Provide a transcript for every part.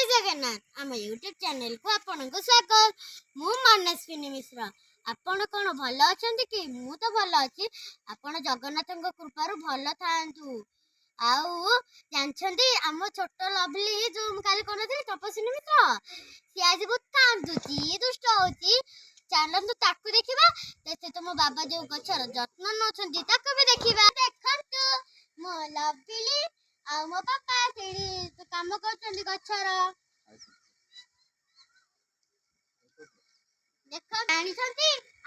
जय जगन्नाथ आम YouTube channel को आपको स्वागत। मु मनस्विनी मिश्र। आपण कौन भल अच्छा कि मु तो भल अच्छी। आपण जगन्नाथ कृपार भल था आउ जानते आम छोट लवली जो काली कौन तपस्विनी मिश्र सी आज बहुत कांदुची दुष्ट होची। चलतु ताकू देखा तो मो बाबा जो गचर जत्न नौ भी देखा। देखु मो लवली आ मो पापा से काम कर गचर देख जानी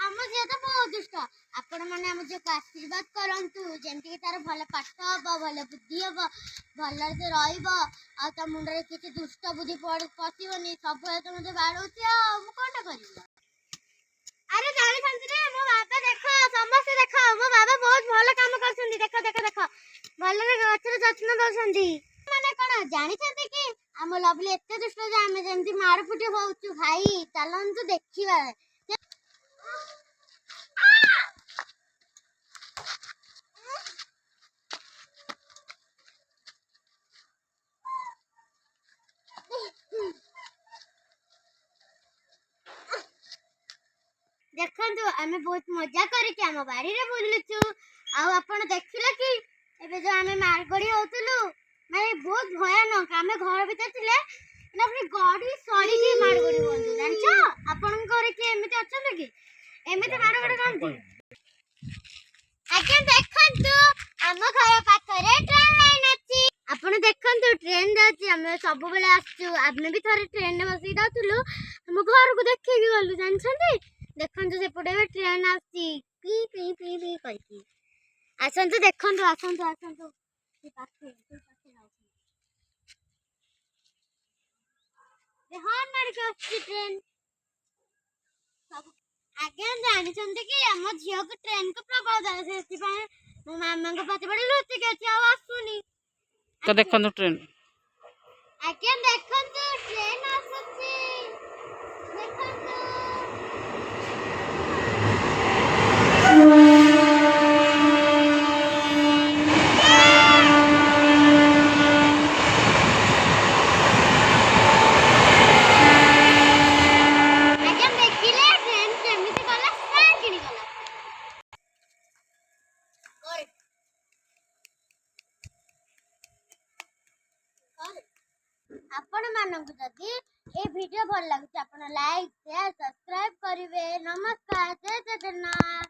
आम झील तो बहुत दुष्ट। आपण मैंने आम झील को आशीर्वाद करूँ जमीक तार भल पाठ हम भल बुद्धि हम भल रो मुंडे किसी दुष्ट बुद्धि पशुनि सब तुम बाड़ू कौन कर। अरे जानी मो बाबा देख समस्त देख मो बाबा बहुत भल काम कर देख देख देख भल गचर जत्न दौरान मैंने कौन जानी कि आम लवली एत दुष्ट आम जमी मार फुटी हो भाई चलतु देखा। देखु आम बहुत मजा करम बाड़ी में बुलुचु आपण देखिले कि एबे जो आम मारगड़ी होतलु माने बहुत भयानक आम घर भीतर थिले ना अपनी गड़ी सड़ी की मारगड़ी बंधु जानछो आपण घर के एमिते अछन कि एमिते मारगड़ी कांती। आके देखंतु आम घर पाखरे ट्रेन लाइन अछि आपण देखंतु ट्रेन जाछि हम सब बेले आछू आमे भी थरे ट्रेन में बसी जातलु हम घर को देखि कि गलु जानछन्ती। देखंतु सेपटे में ट्रेन आसी पी पी पी पी कहि आसंतु देखंतु आसंतु आसंतु ए पाखे ए हॉर्न मार के आसी ट्रेन सब आगे जानि छन्ते कि हम झियो को ट्रेन को प्रभाव दे सेति पय मो मामा को पति बड़ी लुचि के छी आसुनी तो देखंतु ट्रेन आगे देखंतु ट्रेन आसुची देखंतु आपण मानक जदि ए वीडियो भल लगे आपण लाइक शेयर सब्सक्राइब करिवे। नमस्कार जय जगन्नाथ।